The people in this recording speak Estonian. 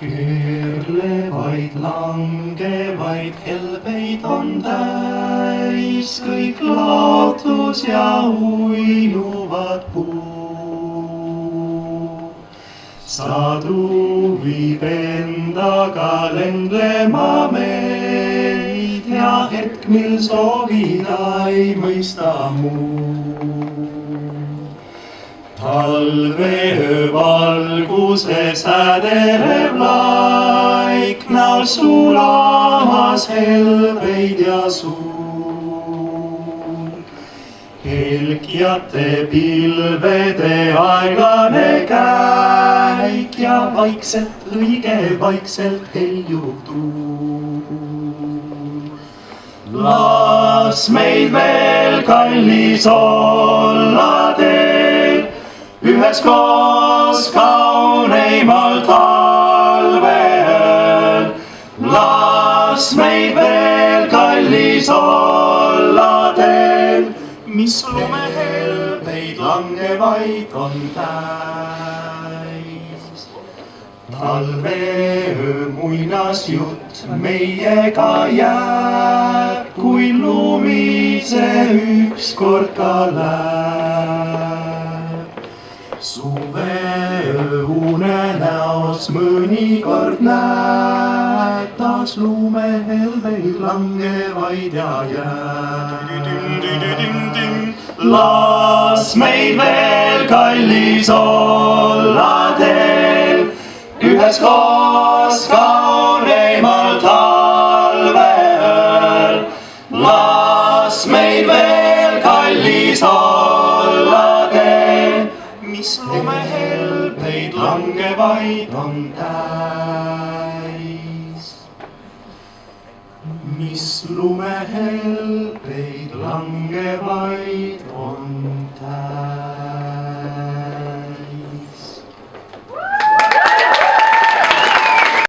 Keerlevaid, langevaid helbeid on täis kõik laotus ja uinuvad puu. Sadu viib endaga lenglema meid ja hetk, mil soovida ei mõista muud. Talveöö valguses häderev laik, näol sulamas helbeid ja suur. Helgjate pilvede aeglane käik ja vaikselt, õige vaikselt heljuv tuul. Las meid veel, kallis, olla teel, üheskoos kauneimal talveööl. Las meid veel, kallis, olla teel, mis lumehelbeid langevaid on täis. Talveöö muinasjutt meiega jääb, kui lumi see ükskord ka läheb. Suveöö unenäos mõnikord näed taas lumehelbeid langevaid ja jääb. Las meid veel, kallis, olla teel, üheskoos kauneimal talveööl. Las meid veel, kallis, olla teel, mis lumehelbeid langevaid on täis. Mis lumehelbeid langevaid on täis.